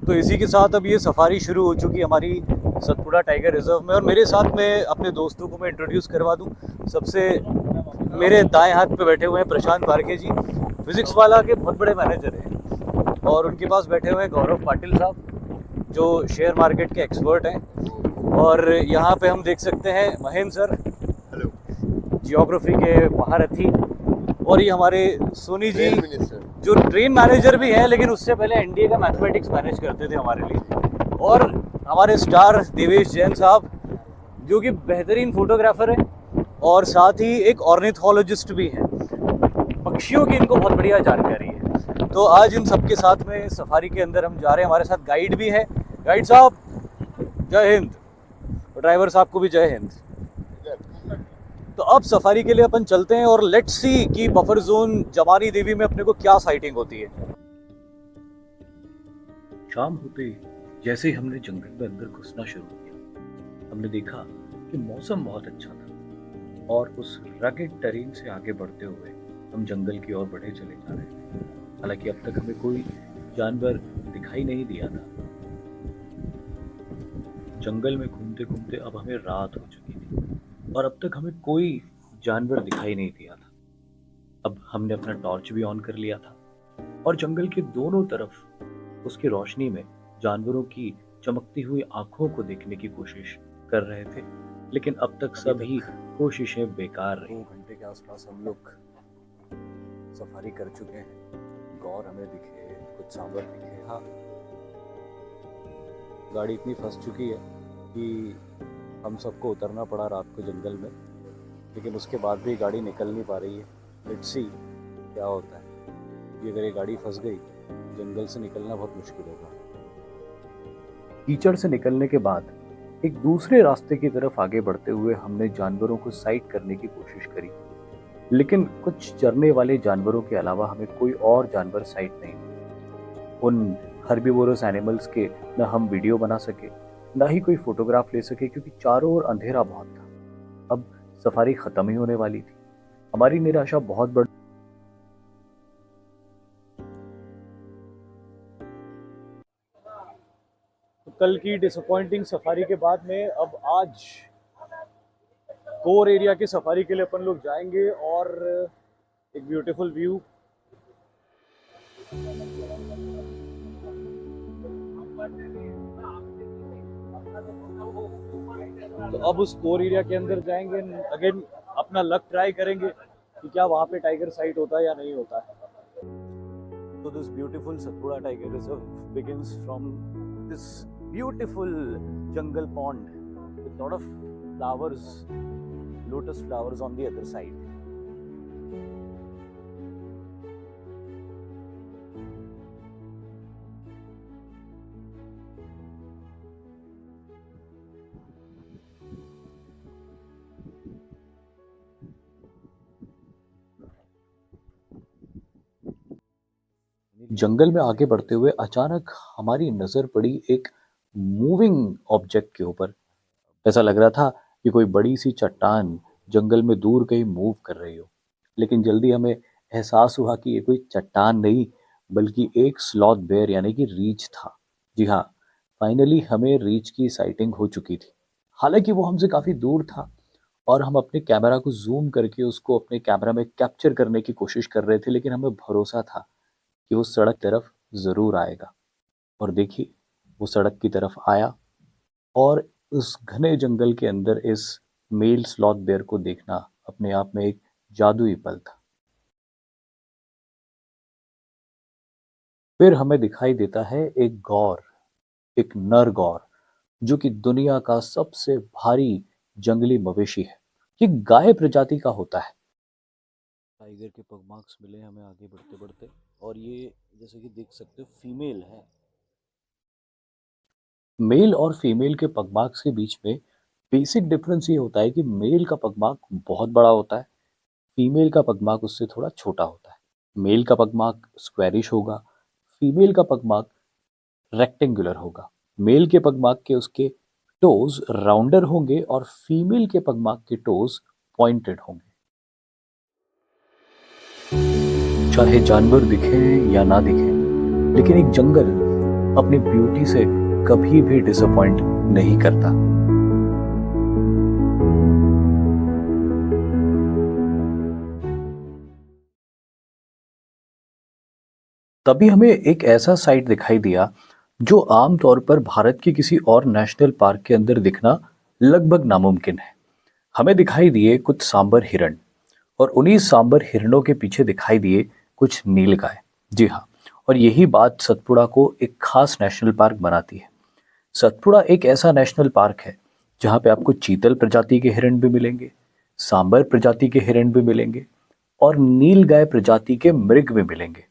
तो इसी के साथ अब ये सफारी शुरू हो चुकी है हमारी सतपुड़ा टाइगर रिजर्व में। और मेरे साथ में अपने दोस्तों को मैं इंट्रोड्यूस करवा दूं। सबसे मेरे दाएं हाथ पे बैठे हुए हैं प्रशांत पारखे जी, फिजिक्स वाला के बहुत बड़े मैनेजर हैं। और उनके पास बैठे हुए हैं गौरव पाटिल साहब, जो शेयर मार्केट के एक्सपर्ट हैं। और यहाँ पे हम देख सकते हैं महेंद्र सर, हेलो, जियोग्राफी के महारथी। और ये हमारे सोनी जी, मिनिस्टर जो ट्रेन मैनेजर भी हैं, लेकिन उससे पहले एनडीए का मैथमेटिक्स मैनेज करते थे हमारे लिए। और हमारे स्टार देवेश जैन साहब, जो कि बेहतरीन फोटोग्राफर हैं और साथ ही एक ऑर्निथोलॉजिस्ट भी हैं। पक्षियों की इनको बहुत बढ़िया जानकारी है। तो आज इन सबके साथ में सफारी के अंदर हम जा रहे हैं। हमारे साथ गाइड भी है। गाइड साहब जय हिंद, और ड्राइवर साहब को भी जय हिंद। तो अब सफारी के लिए अपन चलते हैं और लेट्स सी कि बफर जोन जमानी देवी में अपने को क्या साइटिंग होती है। शाम होते ही जैसे ही हमने जंगल में अंदर घुसना शुरू किया, हमने देखा कि मौसम बहुत अच्छा था और उस रगेड टेरेन से आगे बढ़ते हुए हम जंगल की ओर बढ़े चले जा रहे थे। हालांकि अब तक हमें कोई जानवर दिखाई नहीं दिया था। जंगल में घूमते घूमते अब हमें रात हो चुकी थी और अब तक हमें कोई जानवर दिखाई नहीं दिया था। अब हमने अपना टॉर्च भी ऑन कर लिया था और जंगल के दोनों तरफ उसकी रोशनी में जानवरों की चमकती हुई आंखों को देखने की कोशिश कर रहे थे, लेकिन अब तक सभी कोशिशें बेकार रही। 2 घंटे के आसपास हम लोग सफारी कर चुके हैं। गौर हमें दिखे, कुछ सांबर दिखे। हाँ, गाड़ी इतनी फंस चुकी है कि हम सबको उतरना पड़ा रात को जंगल में, लेकिन उसके बाद भी गाड़ी निकल नहीं पा रही है। लेट्स सी क्या होता है। कि अगर ये गाड़ी फंस गई, जंगल से निकलना बहुत मुश्किल होगा। कीचड़ से निकलने के बाद एक दूसरे रास्ते की तरफ आगे बढ़ते हुए हमने जानवरों को साइट करने की कोशिश करी, लेकिन कुछ चरने वाले जानवरों के अलावा हमें कोई और जानवर साइट नहीं हुए। उन हर्बीवोरस एनिमल्स के न हम वीडियो बना सके, ना ही कोई फोटोग्राफ ले सके, क्योंकि चारों ओर अंधेरा बहुत था। अब सफारी खत्म ही होने वाली थी। हमारी निराशा बहुत बड़ी। तो कल की डिसअपॉइंटिंग सफारी के बाद में अब आज कोर एरिया की सफारी के लिए अपन लोग जाएंगे और एक ब्यूटीफुल व्यू। तो अब उस कोर एरिया के अंदर जाएंगे, अगेन अपना लक ट्राई करेंगे कि क्या वहाँ पे टाइगर साइट होता है या नहीं होता है। तो this beautiful Satpura tiger reserve begins from this beautiful jungle pond with lot of flowers, lotus flowers on the other side. जंगल में आगे बढ़ते हुए अचानक हमारी नजर पड़ी एक मूविंग ऑब्जेक्ट के ऊपर। ऐसा लग रहा था कि कोई बड़ी सी चट्टान जंगल में दूर कहीं मूव कर रही हो, लेकिन जल्दी हमें एहसास हुआ कि ये कोई चट्टान नहीं, बल्कि एक स्लॉथ बेयर यानी कि रीछ था। जी हाँ, फाइनली हमें रीछ की साइटिंग हो चुकी थी। हालांकि वो हमसे काफी दूर था और हम अपने कैमरा को जूम करके उसको अपने कैमरा में कैप्चर करने की कोशिश कर रहे थे, लेकिन हमें भरोसा था कि वो सड़क तरफ जरूर आएगा। और देखिए, वो सड़क की तरफ आया और उस घने जंगल के अंदर इस मेल स्लॉथ बेयर को देखना अपने आप में एक जादुई पल था। फिर हमें दिखाई देता है एक गौर, एक नर गौर, जो कि दुनिया का सबसे भारी जंगली मवेशी है। ये गाय प्रजाति का होता है। टाइगर के पग मार्क्स मिले हमें आगे बढ़ते बढ़ते, और ये जैसे कि देख सकते हो फीमेल है। मेल और फीमेल के पग मार्क्स के बीच में बेसिक डिफरेंस ये होता है कि मेल का पग मार्क बहुत बड़ा होता है, फीमेल का पग मार्क उससे थोड़ा छोटा होता है। मेल का पग मार्क स्क्वेरिश होगा, फीमेल का पग मार्क रेक्टेंगुलर होगा। मेल के पग मार्क के उसके टोज राउंडर होंगे और फीमेल के पग मार्क के टोज पॉइंटेड होंगे। चाहे जानवर दिखे या ना दिखे, लेकिन एक जंगल अपनी ब्यूटी से कभी भी डिसअपॉइंट नहीं करता। तभी हमें एक ऐसा साइट दिखाई दिया जो आमतौर पर भारत के किसी और नेशनल पार्क के अंदर दिखना लगभग नामुमकिन है। हमें दिखाई दिए कुछ सांबर हिरण और उन्हीं सांबर हिरणों के पीछे दिखाई दिए कुछ नीलगाय। जी हाँ, और यही बात सतपुड़ा को एक खास नेशनल पार्क बनाती है। सतपुड़ा एक ऐसा नेशनल पार्क है जहाँ पे आपको चीतल प्रजाति के हिरण भी मिलेंगे, सांबर प्रजाति के हिरण भी मिलेंगे और नीलगाय प्रजाति के मृग भी मिलेंगे।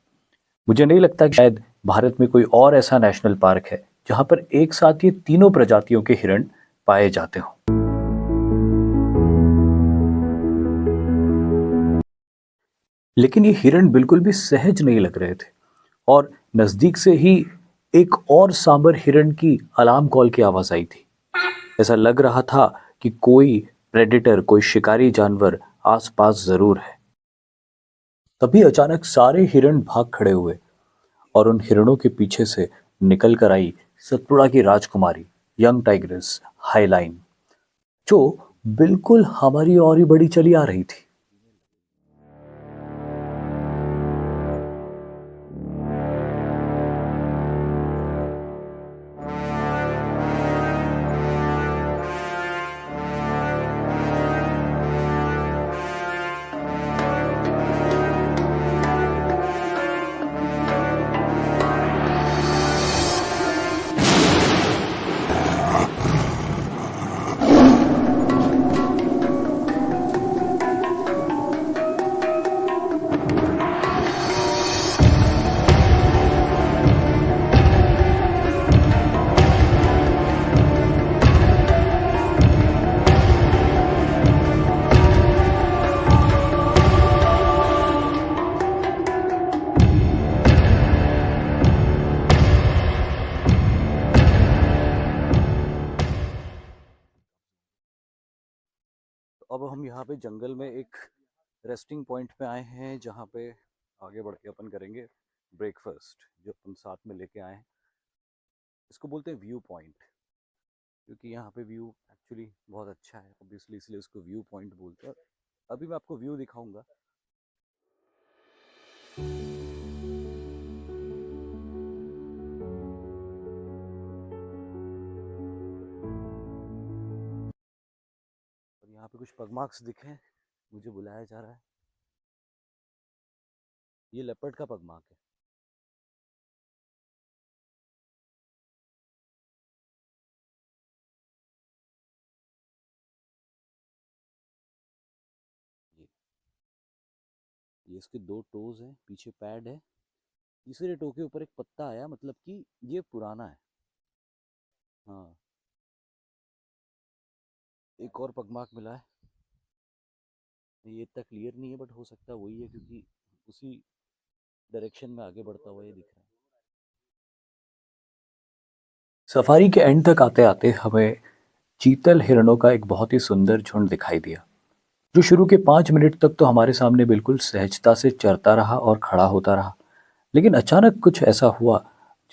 मुझे नहीं लगता कि शायद भारत में कोई और ऐसा नेशनल पार्क है जहां पर एक साथ ये तीनों प्रजातियों के हिरण पाए जाते हों। लेकिन ये हिरण बिल्कुल भी सहज नहीं लग रहे थे और नजदीक से ही एक और सांबर हिरण की अलार्म कॉल की आवाज आई थी। ऐसा लग रहा था कि कोई प्रेडेटर, कोई शिकारी जानवर आसपास जरूर है। तभी अचानक सारे हिरण भाग खड़े हुए और उन हिरणों के पीछे से निकल कर आई सतपुड़ा की राजकुमारी, यंग टाइग्रेस हाईलाइन, जो बिल्कुल हमारी ओर ही बड़ी चली आ रही थी। अब हम यहाँ पे जंगल में एक रेस्टिंग पॉइंट पे आए हैं जहाँ पे आगे बढ़ के अपन करेंगे ब्रेकफास्ट जो अपन साथ में लेके आए हैं। इसको बोलते हैं व्यू पॉइंट, क्योंकि यहाँ पे व्यू एक्चुअली बहुत अच्छा है, ऑब्वियसली इसलिए उसको व्यू पॉइंट बोलते हैं। अभी मैं आपको व्यू दिखाऊंगा। और यहाँ पे कुछ पगमार्क्स दिखे, मुझे बुलाया जा रहा है। ये लेपर्ड का पगमार्क है। ये इसके दो टोज हैं, पीछे पैड है। तीसरे टो के ऊपर एक पत्ता आया, मतलब कि ये पुराना है। हाँ, एक और पगमार्क मिला है। ये इतना क्लियर नहीं है बट हो सकता है वही है, क्योंकि उसी डायरेक्शन में आगे बढ़ता हुआ ये दिख रहा है। सफारी के एंड तक आते आते हमें चीतल हिरणों का एक बहुत ही सुंदर झुंड दिखाई दिया, जो शुरू के 5 मिनट तक तो हमारे सामने बिल्कुल सहजता से चरता रहा और खड़ा होता रहा। लेकिन अचानक कुछ ऐसा हुआ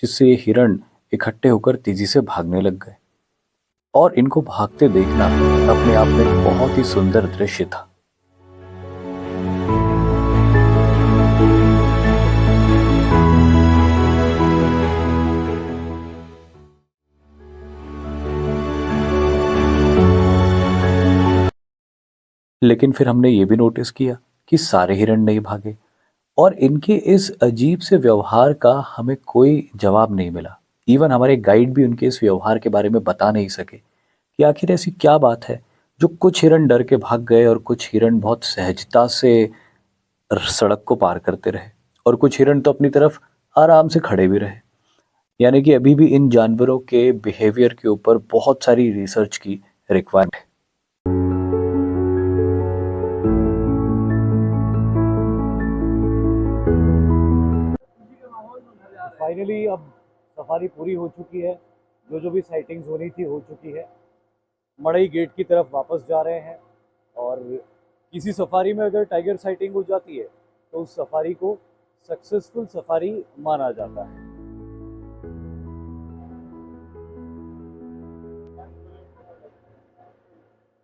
जिससे ये हिरण इकट्ठे होकर तेजी से भागने लग गए और इनको भागते देखना अपने आप में एक बहुत ही सुंदर दृश्य था। लेकिन फिर हमने ये भी नोटिस किया कि सारे हिरण नहीं भागे और इनके इस अजीब से व्यवहार का हमें कोई जवाब नहीं मिला। इवन हमारे गाइड भी उनके इस व्यवहार के बारे में बता नहीं सके कि आखिर ऐसी क्या बात है जो कुछ हिरण डर के भाग गए और कुछ हिरण बहुत सहजता से सड़क को पार करते रहे और कुछ हिरण तो अपनी तरफ आराम से खड़े भी रहे। यानी कि अभी भी इन जानवरों के बिहेवियर के ऊपर बहुत सारी रिसर्च की रिक्वायरमेंट है। फाइनली अब सफारी पूरी हो चुकी है, जो भी साइटिंग्स हो रही थी हो चुकी है। मड़ई गेट की तरफ वापस जा रहे हैं और किसी सफारी में अगर टाइगर साइटिंग हो जाती है तो उस सफारी को सक्सेसफुल सफारी माना जाता है।